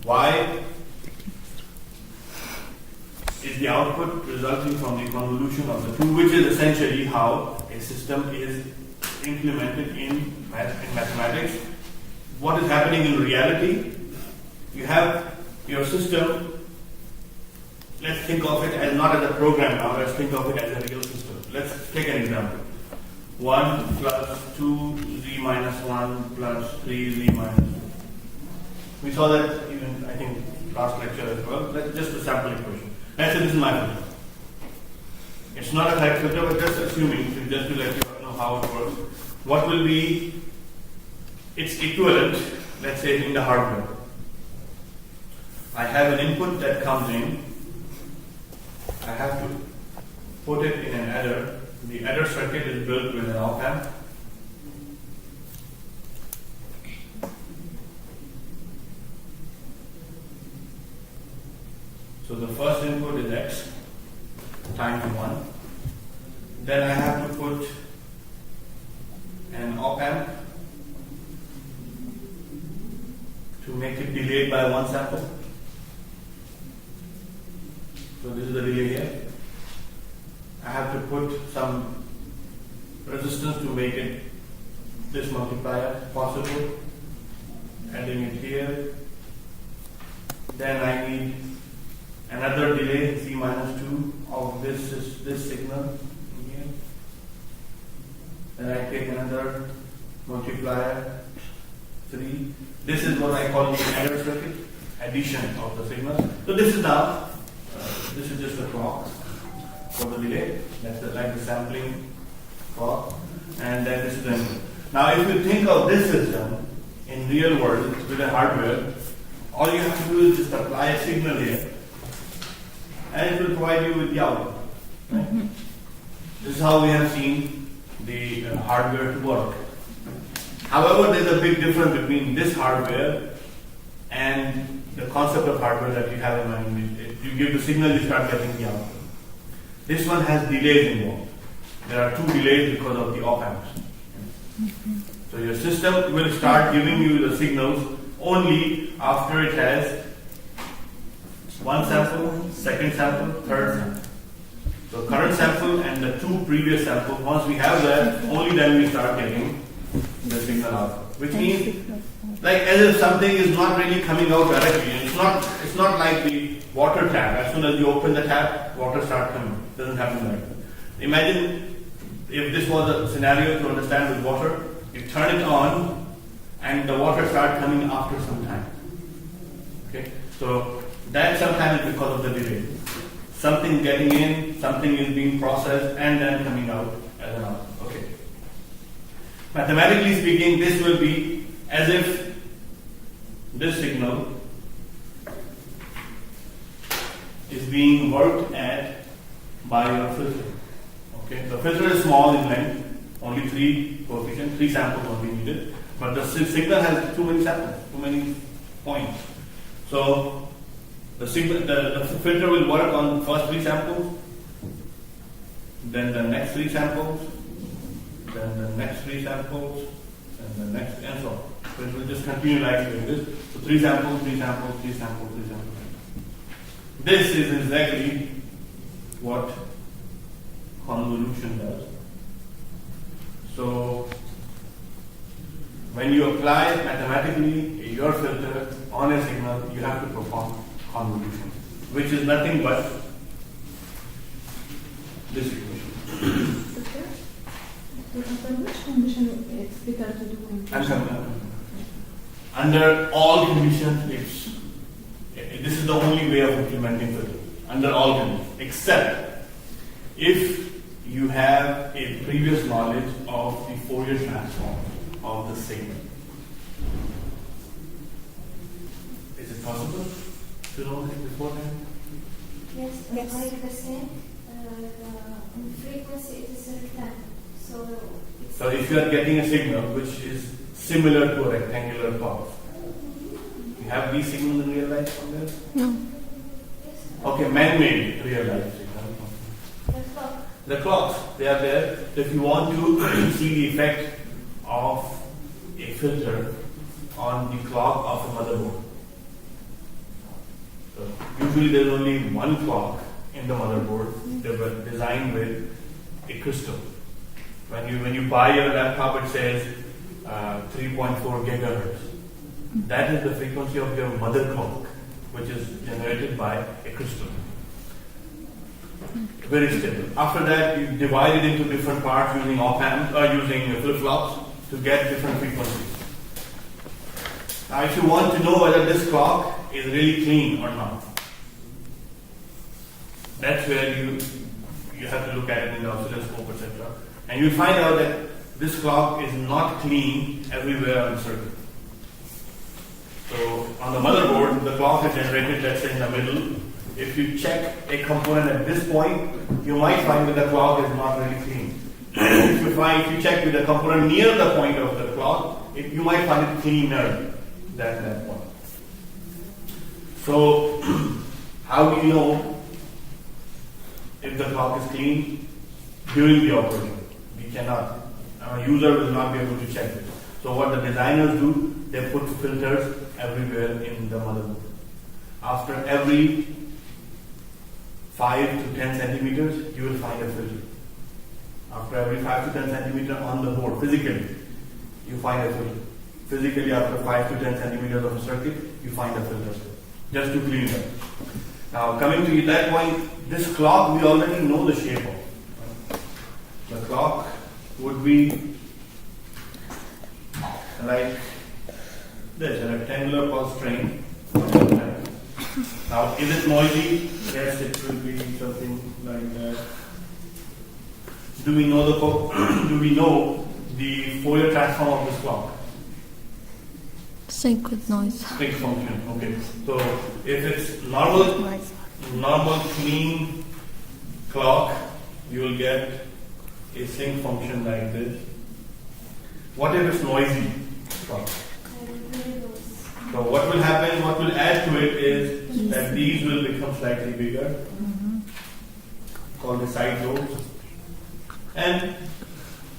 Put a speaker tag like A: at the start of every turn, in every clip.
A: Y is the output resulting from the convolution of the two, which is essentially how a system is implemented in mathematics. What is happening in reality? You have your system. Let's think of it as not as a program now. Let's think of it as a real system. Let's take an example. 1 plus 2z minus 1 plus 3z minus 2. We saw that even, I think, last lecture as well. That's just a sample equation. Let's say this is my filter. It's not a correct filter, but just assuming, just to let you know how it works. What will be its equivalent, let's say, in the hardware? I have an input that comes in. I have to put it in an adder. The adder circuit is built with an op amp. So the first input is x times 1. Then I have to put an op amp to make it delayed by 1 sample. So this is the delay here. I have to put some resistance to make it this multiplier possible. Adding it here. Then I need another delay z minus 2 of this signal here. Then I take another multiplier 3. This is what I call the adder circuit, addition of the signals. So this is now this is just the clock for the delay. That's like the sampling clock, and then this is the input. Now, if you think of this system in real world with a hardware, all you have to do is just apply a signal here, and it will provide you with the output. Right? This is how we have seen the hardware to work. However, there's a big difference between this hardware and the concept of hardware that you have in mind. If you give the signal, you start getting the output. This one has delays involved. There are 2 delays because of the op amps. So your system will start giving you the signals only after it has 1 sample, second sample, third sample. So current sample and the 2 previous samples, once we have that, only then we start getting the signal output. Which means, like as if something is not really coming out directly. It's not like the water tap. As soon as you open the tap, water starts coming. It doesn't happen like that. Imagine if this was a scenario to understand with water. You turn it on and the water starts coming after some time. Okay? So that sometimes is because of the delay. Something getting in, something is being processed and then coming out as an output. Okay. Mathematically speaking, this will be as if this signal is being worked at by your filter. Okay, the filter is small in length, only 3 coefficients, 3 samples will be needed, but the signal has too many samples, too many points. So the filter will work on the first 3 samples, then the next 3 samples, then the next 3 samples, and the next, and so on. So it will just continue like this. So 3 samples, 3 samples, 3 samples, 3 samples. This is exactly what convolution does. So when you apply mathematically your filter on a signal, you have to perform convolution, which is nothing but this equation.
B: Under which condition it's better to do convolution?
A: Under all conditions, this is the only way of implementing filter. Under all conditions, except if you have a previous knowledge of the Fourier transform of the signal. Is it possible to know this beforehand?
C: Yes,
B: Yes.
C: like I said, in frequency it is a rectangle.
A: So if you are getting a signal which is similar to a rectangular path, you have these signals in real life somewhere?
B: No.
A: Okay, man-made real life signals. The clocks, they are there. So if you want to see the effect of a filter on the clock of a motherboard, usually there's only one clock in the motherboard. They were designed with a crystal. When you buy your laptop, it says 3.4 gigahertz. That is the frequency of your mother clock, which is generated by a crystal. Very stable. After that, you divide it into different parts using op-amps or using flip-flops to get different frequencies. Now, if you want to know whether this clock is really clean or not, that's where you have to look at it in the oscilloscope, etc. And you'll find out that this clock is not clean everywhere on the circuit. So on the motherboard, the clock is generated, let's say, in the middle. If you check a component at this point, you might find that the clock is not really clean. If you check with the component near the point of the clock, you might find it cleaner than that point. So how do you know if the clock is clean during the operating? We cannot. A user will not be able to check it. So what the designers do, they put filters everywhere in the motherboard. After every 5 to 10 centimeters, you will find a filter. After every 5 to 10 centimeters on the board, physically, you find a filter. Physically, after 5 to 10 centimeters of a circuit, you find a filter. Just to clean it up. Now, coming to that point, this clock, we already know the shape of. The clock would be like this, a rectangular pulse train. Now, is it noisy? Yes, it will be something like that. Do we know the Fourier transform of this clock?
D: Sync with noise.
A: Sync function. Okay. So if it's normal clean clock, you will get a sync function like this. What if it's noisy clock? So what will happen, what will add to it is that these will become slightly bigger, called the side lobes. And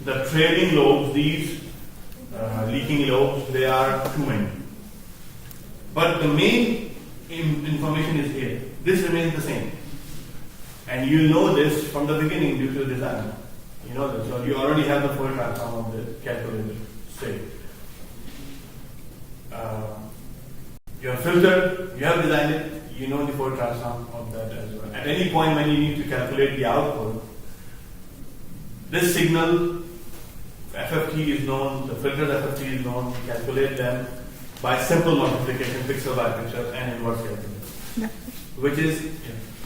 A: the trailing lobes, these leaking lobes, they are too many. But the main information is here. This remains the same. And you know this from the beginning due to the design. You know this. So you already have the Fourier transform of the calculator. Say. You have filtered, you have designed it, you know the Fourier transform of that as well. At any point when you need to calculate the output, this signal, FFT is known, the filtered FFT is known, you calculate them by simple multiplication, pixel by pixel, and inverse calculation.
E: Yeah.
A: Which is...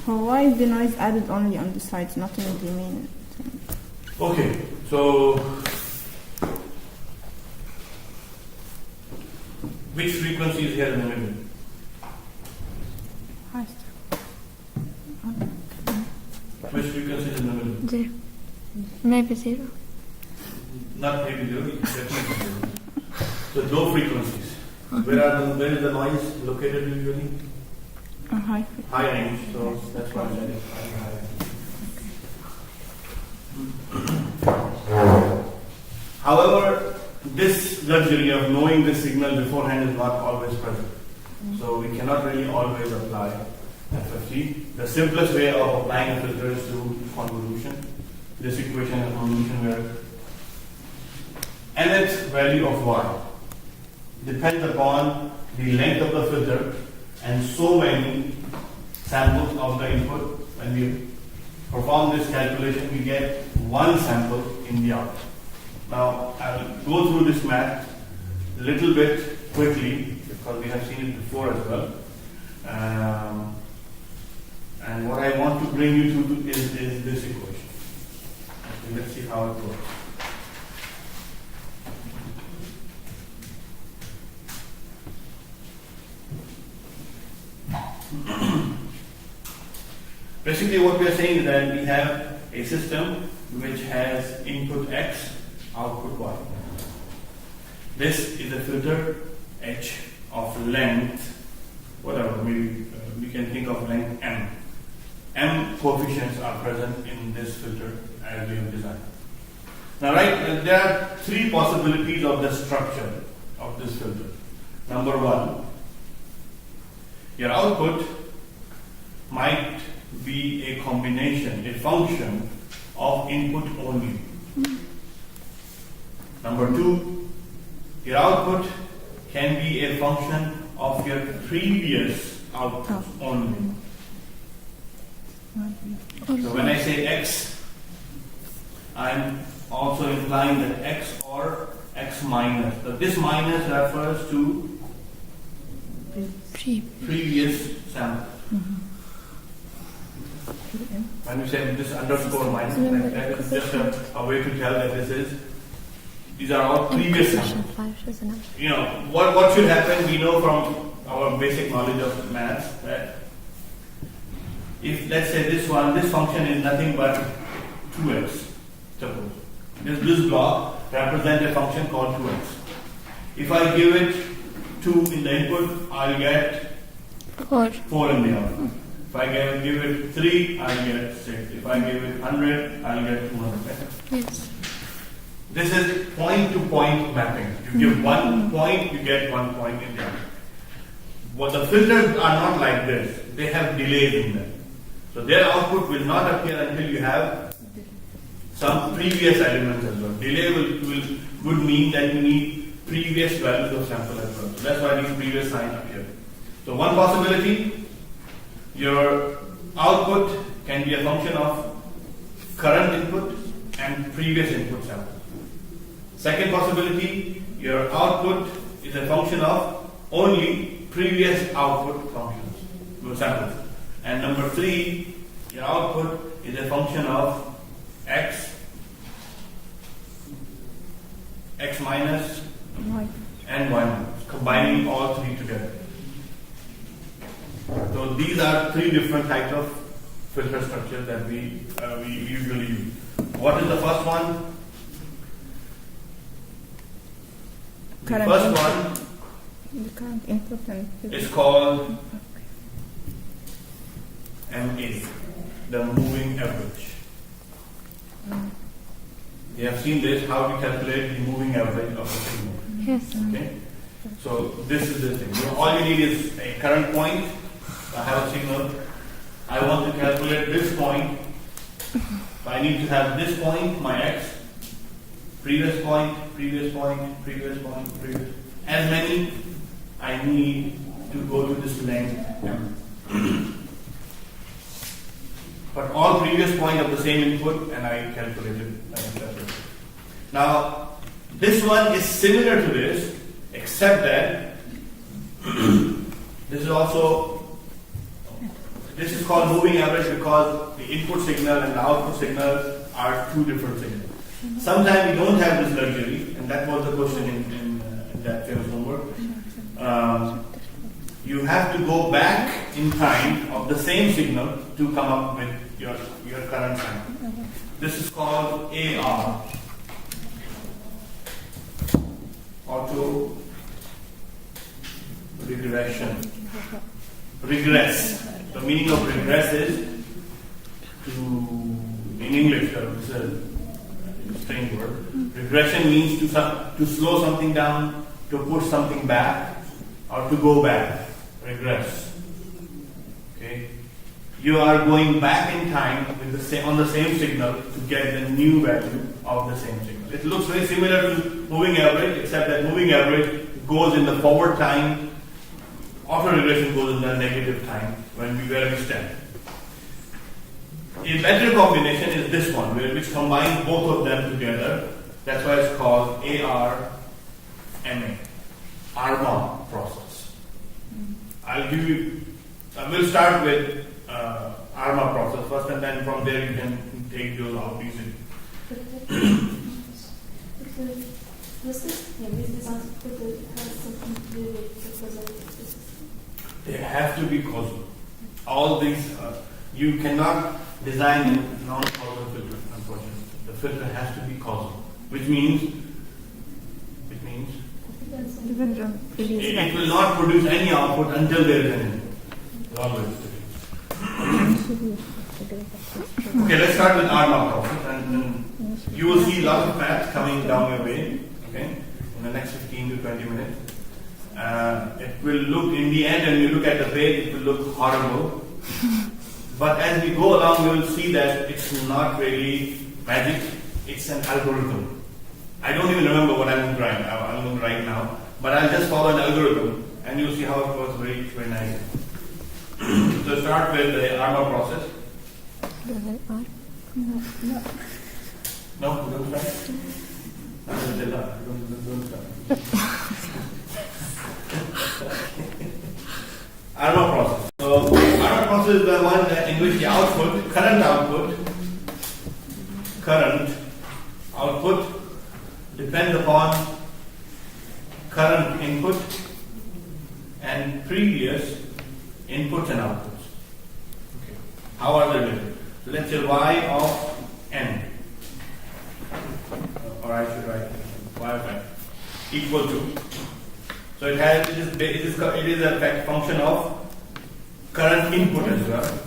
E: Well, why is the noise added only on the sides, not in the main thing?
A: Okay, so... Which frequency is here in the middle? Which frequency is in the middle?
D: 0. Maybe 0.
A: Not maybe 0, definitely 0. So low frequencies. Where is the noise located usually?
E: High.
A: High range, so that's why I said high. However, this luxury of knowing the signal beforehand is not always present. So we cannot really always apply FFT. The simplest way of applying a filter is through convolution. This equation is convolution where nth value of y depends upon the length of the filter and so many samples of the input. When we perform this calculation, we get one sample in the output. Now, I'll go through this math a little bit quickly because we have seen it before as well. And what I want to bring you to is this equation. Okay, let's see how it works. Basically, what we are saying is that we have a system which has input X, output Y. This is a filter H of length, whatever, maybe we can think of length M. M coefficients are present in this filter as we have designed. Now, there are three possibilities of the structure of this filter. Number one, your output might be a combination, a function of input only. Number 2, your output can be a function of your previous output only. So when I say X, I'm also implying that X or X minus. So this minus refers to previous sample. When you say this underscore minus, that is just a way to tell that these are all previous samples. You know, what should happen, we know from our basic knowledge of maths that if, let's say, this function is nothing but 2x, suppose. This block represents a function called 2x. If I give it 2 in the input, I'll get 4 in the output. If I give it 3, I'll get 6. If I give it 100, I'll get 200.
D: Yes.
A: This is point-to-point mapping. You give 1 point, you get 1 point in the output. But the filters are not like this. They have delays in them. So their output will not appear until you have some previous elements as well. Delay would mean that you need previous values of sample as well. So that's why these previous signs appear. So one possibility, your output can be a function of current input and previous input sample. Second possibility, your output is a function of only previous output functions, samples. And number 3, your output is a function of X minus and Y minus, combining all 3 together. So these are 3 different types of filter structures that we usually use. What is the first one? The first one
E: The current input and
A: is called MA, the moving average. You have seen this, how we calculate the moving average of a signal.
D: Yes.
A: Okay? So this is the thing. So all you need is a current point. I have a signal. I want to calculate this point. So I need to have this point, my X, previous point, previous point, previous point, previous. As many I need to go to this length M. But all previous point of the same input, and I calculated separately. Now, this one is similar to this, except that this is called moving average because the input signal and the output signal are 2 different signals. Sometimes we don't have this luxury, and that was the question in that famous homework. You have to go back in time of the same signal to come up with your current signal. This is called AR, auto regression. Regress. The meaning of regress is in English, this is a strange word. Regression means to slow something down, to push something back, or to go back. Regress. Okay. You are going back in time with on the same signal to get the new value of the same signal. It looks very similar to moving average, except that moving average goes in the forward time. Auto regression goes in the negative time where we stand. A better combination is this one, which combines both of them together. That's why it's called ARMA process. We'll start with ARMA process first, and then from there you can take those out easily. They have to be causal. All these, you cannot design a non-causal filter, unfortunately. The filter has to be causal, which means it will not produce any output until there is an input. Always. Okay, let's start with ARMA process, and you will see lots of math coming down your way. Okay, in the next 15 to 20 minutes. It will look, in the end, when you look at the page, it will look horrible. But as we go along, we will see that it's not really magic, it's an algorithm. I don't even remember what I'm going to write now, but I'll just follow an algorithm and you'll see how it works very, very nicely. So start with the ARMA process. No, we don't start? Don't start. ARMA process. So ARMA process is the one in which the current output depends upon current input and previous inputs and outputs. Okay. How are they different? So let's say y of n, or I should write y of n equal to. So it is a function of current input as well.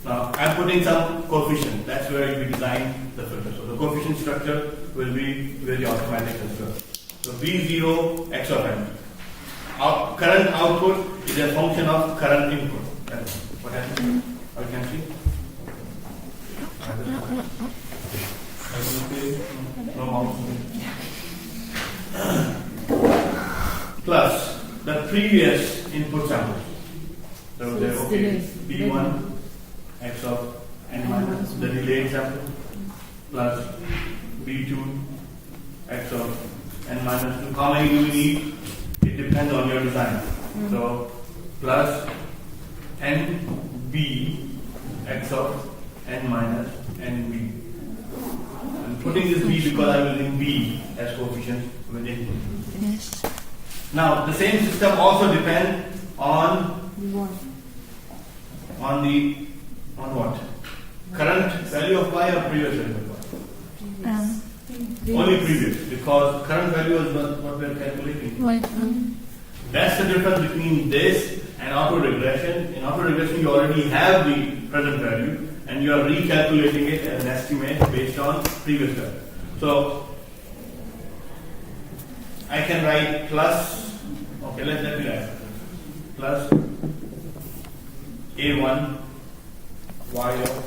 A: Now I'm putting some coefficient. That's where we design the filter. So the coefficient structure will be very automatic as well. So V0 x of n. Our current output is a function of current input. That's what happens. Or you can see. No mouse. Plus the previous input samples. So they're okay. B1 x of n minus the delayed sample plus B2 x of n minus 2. How many do we need? It depends on your design. So plus NB x of n minus NB. I'm putting this B because I'm using B as coefficient within.
D: Yes.
A: Now the same system also depends on what? Current value of y or previous value of y? Only previous, because current value is what we are calculating.
D: Why?
A: That's the difference between this and auto-regression. In auto-regression, you already have the present value and you are recalculating it as an estimate based on previous value. So I can write plus, okay, let me write plus A1 y of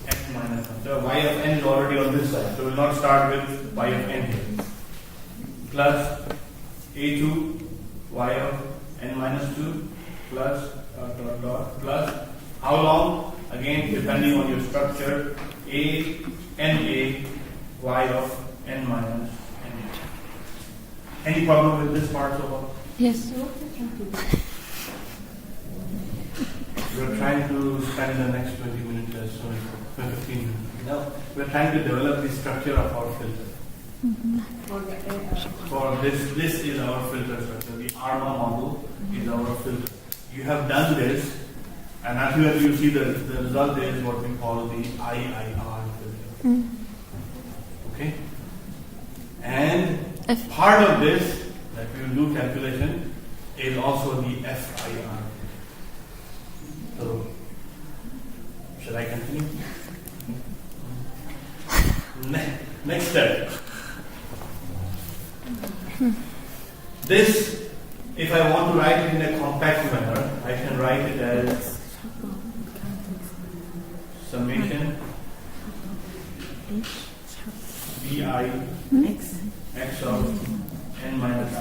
A: x minus 1. So y of n is already on this side, so we'll not start with y of n here. Plus A2 y of n minus 2 plus plus how long? Again, depending on your structure, a na y of n minus n. Any problem with this part so far?
D: Yes.
A: We're trying to spend the next 20 minutes as soon as 15 minutes. No, we're trying to develop the structure of our filter. For this is our filter structure. The ARMA model is our filter. You have done this, and after you see the result is what we call the IIR filter. Okay? And part of this that we will do calculation is also the FIR. So, shall I continue? Next step. This, if I want to write it in a compact manner, I can write it as summation bi x of n minus I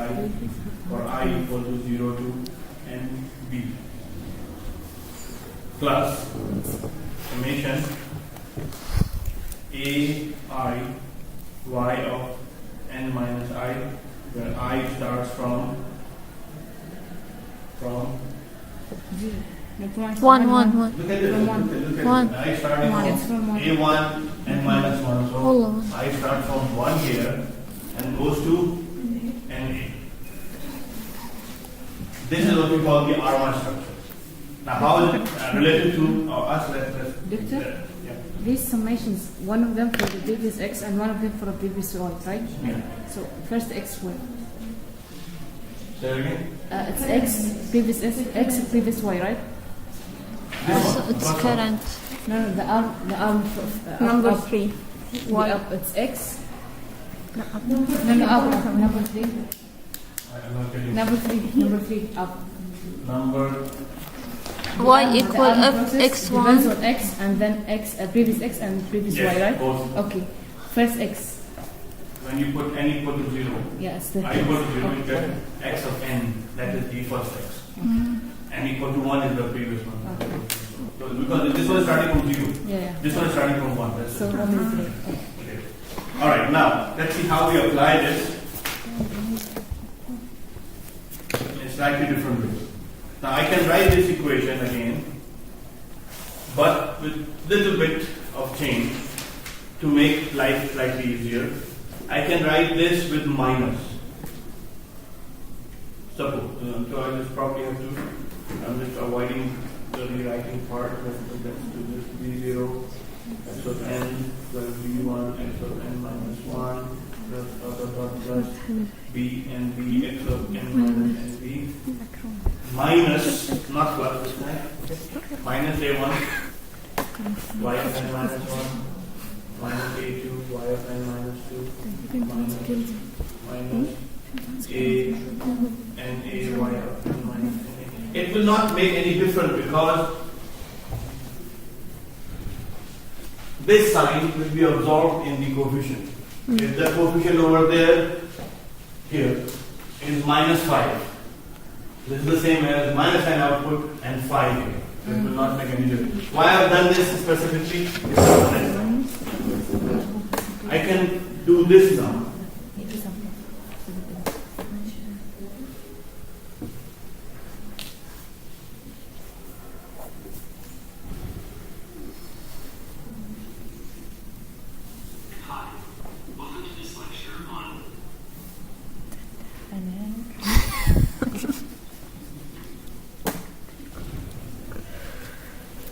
A: for I equal to 0 to nb plus summation a I y of n minus I, where I starts from
D: 1.
A: look at this. Look at
D: One.
A: it. I starting from A1 n minus 1. So
D: Hold on.
A: I start from 1 here and goes to NA. This is what we call the ARMA structure. Now, how is it related to us?
F: Doctor?
A: Yeah.
F: These summations, one of them for the previous x and one of them for the previous y, right?
A: Yeah.
F: So first x will.
A: Say it again.
F: It's x previous y, right?
D: So it's current.
F: No, the arm
E: Number
F: up,
E: 3.
F: the up, it's x. No, up, number 3.
A: I'm not getting
F: Number 3, up.
A: number
D: Y equal
F: The
D: f
F: process
D: x1.
F: depends on x and then x, previous x and previous
A: yes,
F: y, right?
A: both.
F: Okay. First x.
A: When you put n equal to 0,
F: Yeah, it's the
A: I equal to 0, you
F: okay.
A: get x of n, that is the first x.
D: Mm.
A: N equal to 1 is the previous one.
F: Okay.
A: So because this one is starting from 0,
F: Yeah, yeah.
A: this one is starting from 1. That's
F: So
A: it.
F: one is there.
A: Okay. Alright, now let's see how we apply this in a slightly different way. Now I can write this equation again, but with little bit of change to make life slightly easier. I can write this with minus. Suppose, so I just probably have to, I'm just avoiding the rewriting part. Let's do this b0 x of n plus b1 x of n minus 1 plus dot plus b and b x of n minus n b minus, not plus this time, minus a1 y of n minus 1 minus a2 y of n minus 2 minus a and a y of n minus n. It will not make any difference because this sign will be absorbed in the coefficient. If the coefficient over there, here, is minus 5, this is the same as minus n output and 5 here. It will not make any difference. Why I have done this specifically is I can do this now.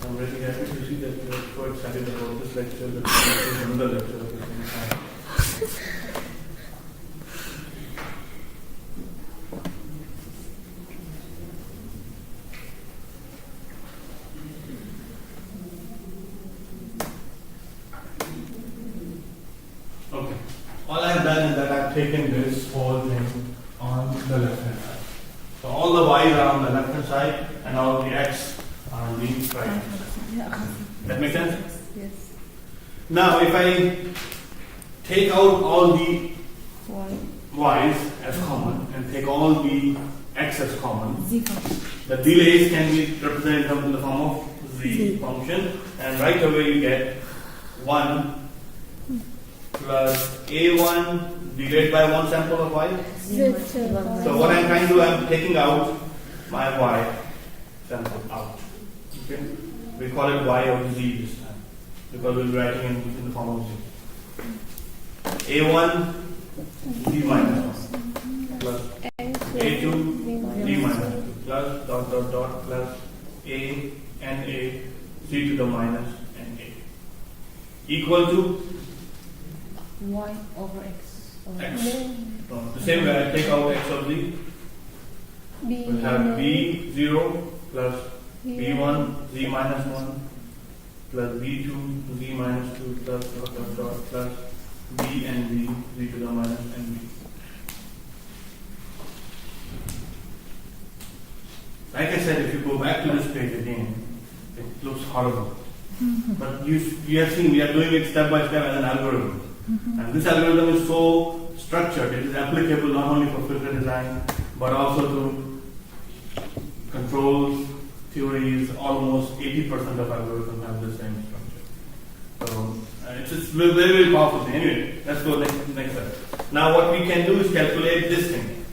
A: I'm really happy to see that you are so excited about this lecture, but this is another lecture at the same time. Okay. All I've done is that I've taken this whole thing on the left hand side. So all the y's are on the left hand side and all the x are on the right hand side. That makes sense?
E: Yes.
A: Now if I take out all the
E: Y.
A: y's as common and take all the x as common,
F: Z function.
A: the delays can be represented in the form of z function, and right away you get 1 plus a1 delayed by one sample of y. So what I'm trying to do, I'm taking out my y sample out. Okay? We call it y of z this time because we'll be writing in the form of z. a1 z minus 1 plus a2 z minus 2 plus dot dot dot plus a and a z to the minus and a equal to
F: Y over x. Over
A: x. The same way I take out x of z, we'll have b0 plus b1 z minus 1 plus b2 z minus 2 plus dot dot dot plus b and b z to the minus and b. Like I said, if you go back to this page again, it looks horrible. But you have seen we are doing it step by step as an algorithm. And this algorithm is so structured, it is applicable not only for filter design, but also to controls, theories. Almost 80% of algorithms have the same structure. So it's just very, very powerful thing. Anyway, let's go next step. Now what we can do is calculate this thing.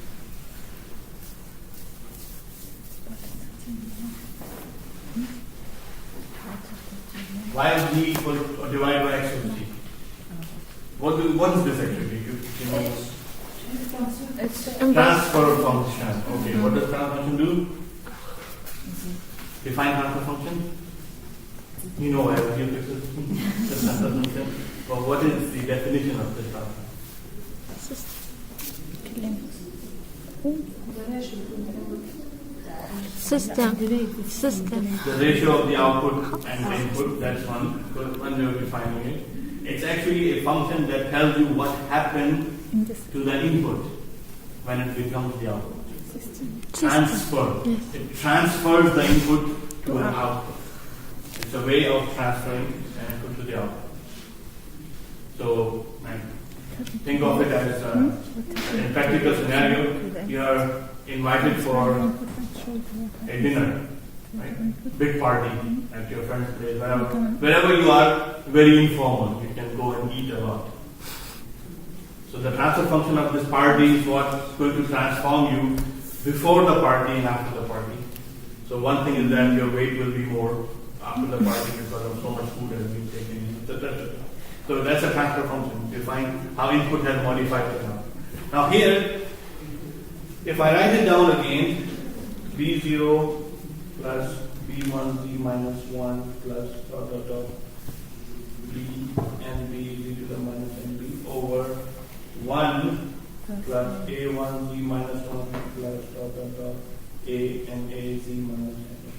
A: Y of z equal or divided by x of z. What is this actually? You know,
D: It's
A: transfer function. Okay, what does transfer function do? Define transfer function. You know why I was here to the transfer function. But what is the definition of this transfer?
D: System.
A: The ratio of the output and the input, that's one way of defining it. It's actually a function that tells you what happened to the input when it becomes the output. Transfer. It transfers the input to an output. It's a way of transferring an input to the output. So, think of it as in practical scenario, you are invited for a dinner, right? Big party at your friend's place, wherever you are, very informal. You can go and eat a lot. So the transfer function of this party is what's going to transform you before the party and after the party. So one thing is that your weight will be more after the party because of so much food has been taken, etc. So that's a transfer function. You find how input has modified the output. Now here, if I write it down again, B0 plus B1 Z minus 1 plus dot dot dot B and B Z to the minus NB over 1 plus A1 Z minus 1 plus dot dot dot A and A Z minus NB.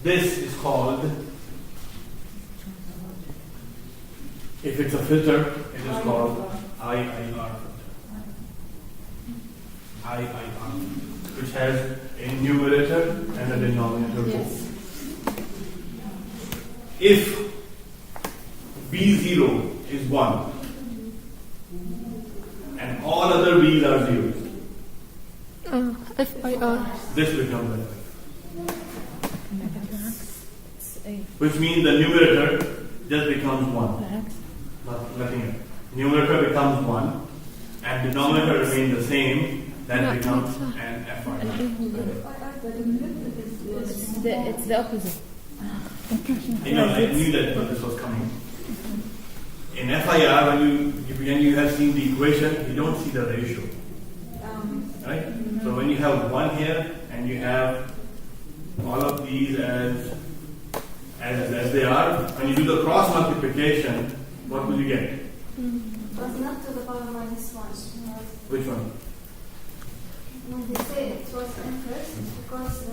A: This is called, if it's a filter, it is called IIR filter. IIR, which has a numerator and a denominator both. If B0 is 1 and all other B's are 0,
D: FIR.
A: this becomes a which means the numerator just becomes 1. Nothing else. Numerator becomes 1 and denominator remains the same, then becomes an FIR.
F: It's the opposite.
A: I knew that this was coming. In FIR, when you have seen the equation, you don't see the ratio. Right? So when you have 1 here and you have all of these as they are, when you do the cross multiplication, what will you get?
C: But not to the power minus 1.
A: Which one?
C: When they say it was inverse, because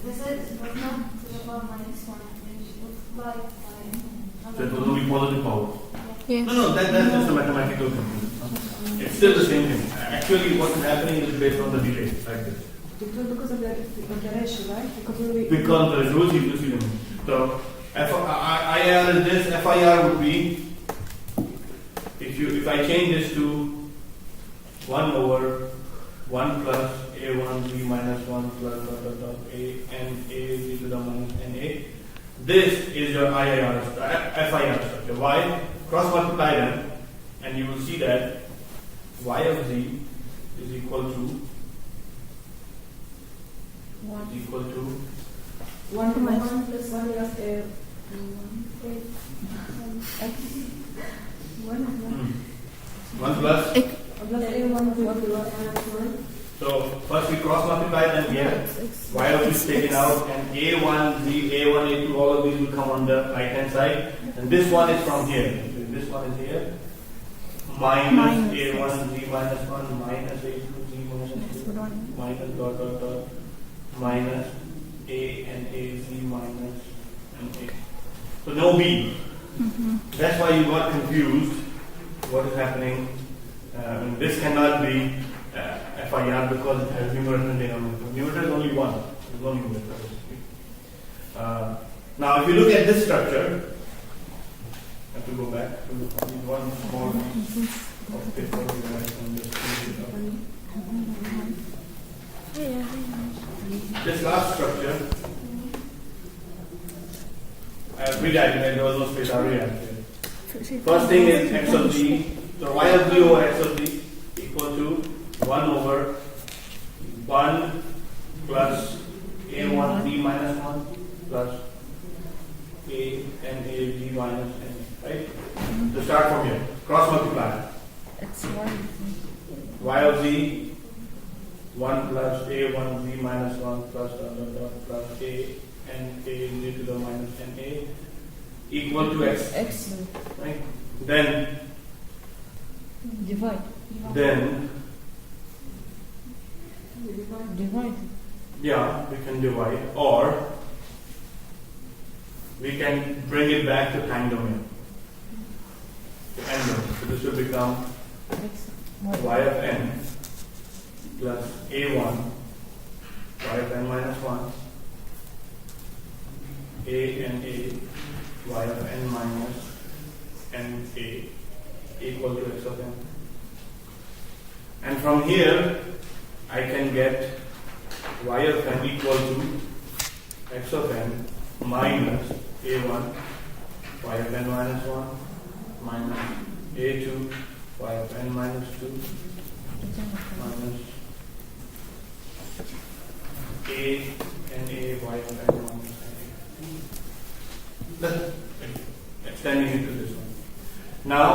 C: they said it was not to the power minus 1. It was by
A: So it will only positive power.
D: Yes.
A: No, that's just a mathematical thing. It's still the same thing. Actually, what is happening is based on the delay, like this.
B: Because of the ratio, right?
A: Because the rules you see them. So IR is this, FIR would be, if I change this to 1 over 1 plus A1 B minus 1 plus dot dot dot A and A Z to the minus NA, this is your IIR FIR structure. Why? Cross multiply them and you will see that Y of Z is equal to 1
B: plus 1 plus A.
A: 1 plus.
B: Plus A1 plus 1.
A: So first we cross multiply, then we have Y of Z is taken out, and A1, Z, A1, A2, all of these will come on the right hand side, and this one is from here. This one is here. Minus A1, Z minus 1, minus A2, Z minus 2, minus dot dot dot, minus A and A, Z minus and A. So no B. That's why you got confused. What is happening? This cannot be FIR because it has numerator and denominator. Numerator is only 1. There is no numerator. Now, if you look at this structure, I have to go back to one small piece of paper and just finish it up. This last structure, I have redirected, there was no space, I redirected. First thing is x of z, so y of z over x of z equal to 1 over 1 plus a1 b minus 1 plus a and a b minus n, right? To start from here, cross multiply.
F: It's 1.
A: Y of z 1 plus a1 b minus 1 plus dot dot dot plus a and a z to the minus na equal to x.
F: X.
A: Right? Then
F: Divide.
A: Then
F: Divide.
A: yeah, we can divide, or we can bring it back to time domain. To n domain. So this will become
F: X.
A: y of n plus A1 y of n minus 1 A and A y of n minus n A equal to x of n. And from here I can get y of n equal to x of n minus A1 y of n minus 1 minus A2 y of n minus 2 minus A and A y of n minus n. That's extending into this one. Now,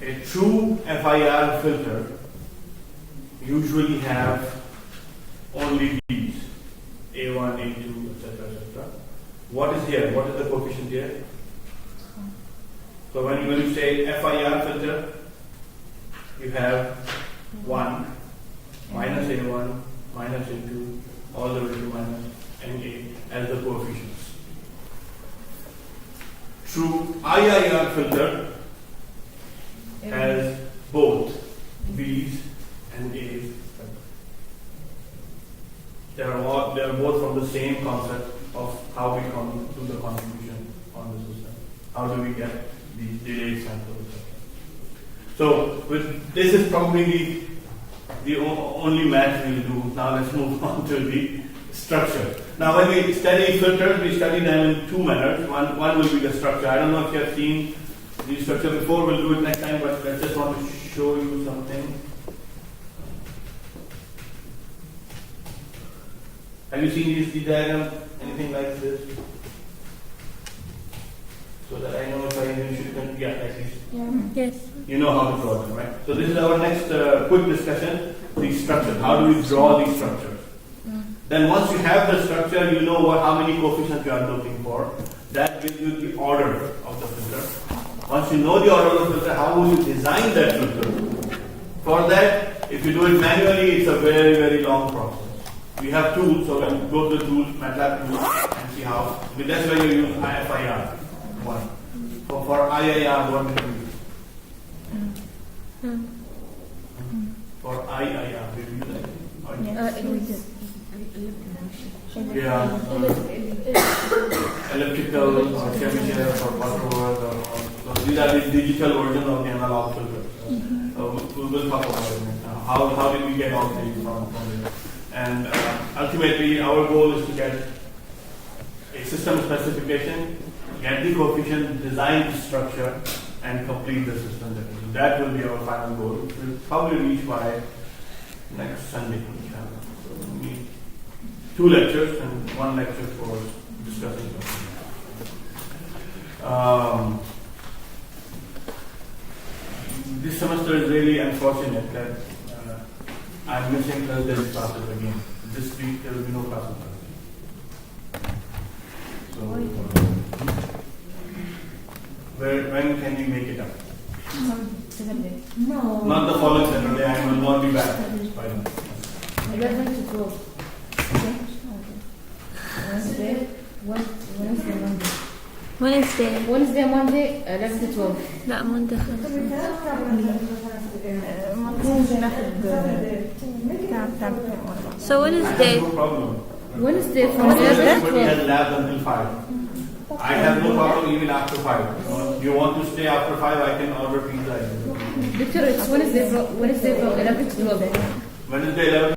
A: a true FIR filter usually have only these A1, A2, etc., etc. What is here? What is the coefficient here? So when you say FIR filter, you have 1 minus A1 minus A2 all the way to minus NA as the coefficients. True IIR filter has both B's and A's. They are both from the same concept of how we come to the contribution on the system. How do we get these delayed samples? So this is probably the only math we'll do. Now let's move on to the structure. Now when we study filters, we study them in two manners. One will be the structure. I don't know if you have seen the structure before. We'll do it next time, but I just want to show you something. Have you seen this diagram? Anything like this? So that I know if I should continue. Yeah, at least.
D: Yes.
A: You know how to draw them, right? So this is our next quick discussion, the structure. How do we draw these structures? Then once you have the structure, you know how many coefficients you are looking for. That gives you the order of the filter. Once you know the order of the filter, how will you design that filter? For that, if you do it manually, it's a very, very long process. We have tools, so we'll go to the tools, MATLAB tools, and see how. But that's why you use IFIR. One. So for IIR, what do you use? For IIR, did you use that? Yeah. Elliptical or Chebyshev or Butterworth so these are the digital version of the analog filter. So we will talk about it next time. How did we get all these from there? And ultimately, our goal is to get a system specification, get the coefficient, design the structure, and complete the system. So that will be our final goal, which will probably reach by next Sunday. So we need 2 lectures and 1 lecture for discussing this semester is really unfortunate that I'm missing Thursday's classes again. This week there will be no classes. So, when can you make it up?
B: No.
A: Not the following Saturday. I will not be back by then.
F: 11 to 12. Wednesday, Monday. Wednesday, Monday, 11 to 12.
D: لا ما ندخل. So Wednesday.
A: No problem.
F: Wednesday from 11 to
A: Everybody
F: 12.
A: has labs until 5. I have no problem even after 5. You want to stay after 5, I can order pizza.
F: Victor, it's Wednesday from 11 to 12.
A: Wednesday 11